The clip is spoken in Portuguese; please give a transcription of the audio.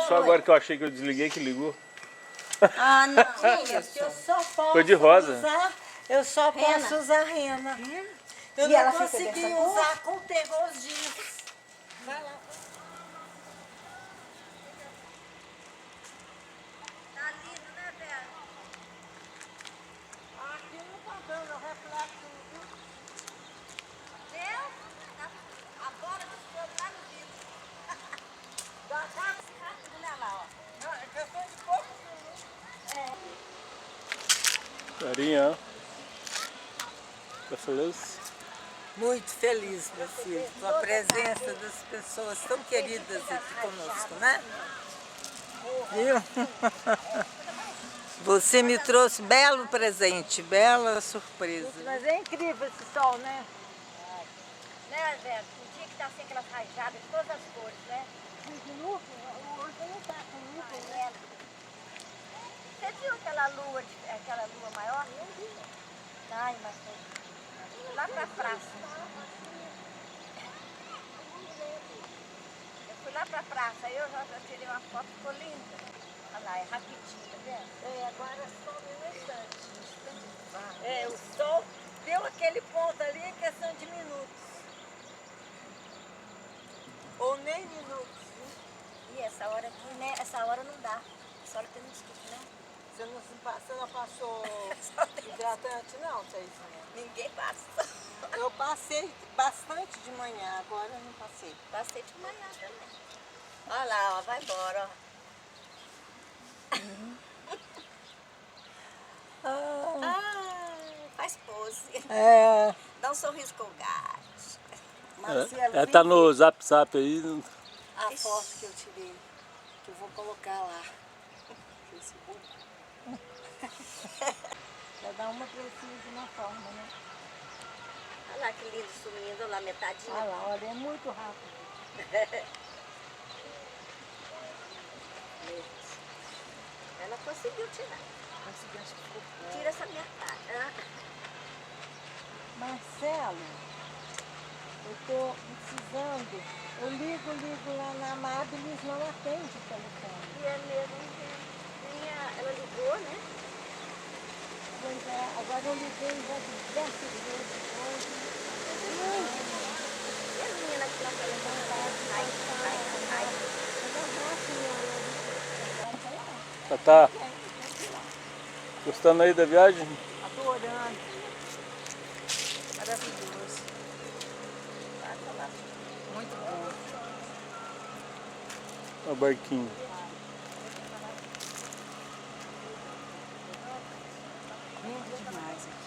Só agora que eu achei que eu desliguei que ligou. Ah, não, isso. Eu só posso Foi de rosa. usar, eu só posso usar rena. Eu E não ela fica consegui dessa cor? usar com terror jeans. Vai lá. Tá lindo, né, Bela? Aqui não tá dando reflexo, viu? Deu? A bola do fogo lá no vidro. Dá cá. Rápido, né, lá, ó. Não, é questão de poucos minutos. Carinha, ó. Tá feliz? Muito feliz, meu filho, com a presença das pessoas tão queridas aqui conosco, né? Viu? Você me trouxe belo presente, bela surpresa. Mas é incrível esse sol, né? Né, Zé? O dia que tá sem aquelas rajadas de todas as cores, né? Ontem não tá com muito, Amarelo. Você viu aquela lua maior? Ai, mas foi lá pra praça. Eu fui lá pra praça, aí eu já tirei uma foto, ficou linda. Olha lá, é rapidinho, tá vendo? É, agora só um instante. É, o sol deu aquele ponto ali em questão de minutos. Ou nem minutos, viu? E essa hora aqui, né? Essa hora não dá. Essa hora tem mosquito, não. Você não passou hidratante não, Teizinha? Ninguém passa. Eu passei bastante de manhã, agora eu não passei. Passei de manhã também. Olha lá, ó, vai embora, ó. Faz pose. É, Dá um sorriso com o gato. Marcelo, Ela vem tá ver no Zap aí. a foto que eu tirei, que eu vou colocar lá no Facebook. Cada uma precisa de uma forma, né? Olha lá que lindo sumindo, olha lá, metadinha. Olha lá, olha, é muito rápido. Ela conseguiu tirar. Consegui, acho que ficou bom. Tira essa metade. Ah, Marcelo, eu tô precisando. Eu ligo lá na Amabilis, não atende o telefone. e é mesmo. Ela ligou, né? Pois é, agora eu liguei já diversas vezes hoje. E a menina que lá telefone ai. Tá gostando aí da viagem? Adorando. Maravilhoso. Muito bom. O barquinho. Lindo demais aqui.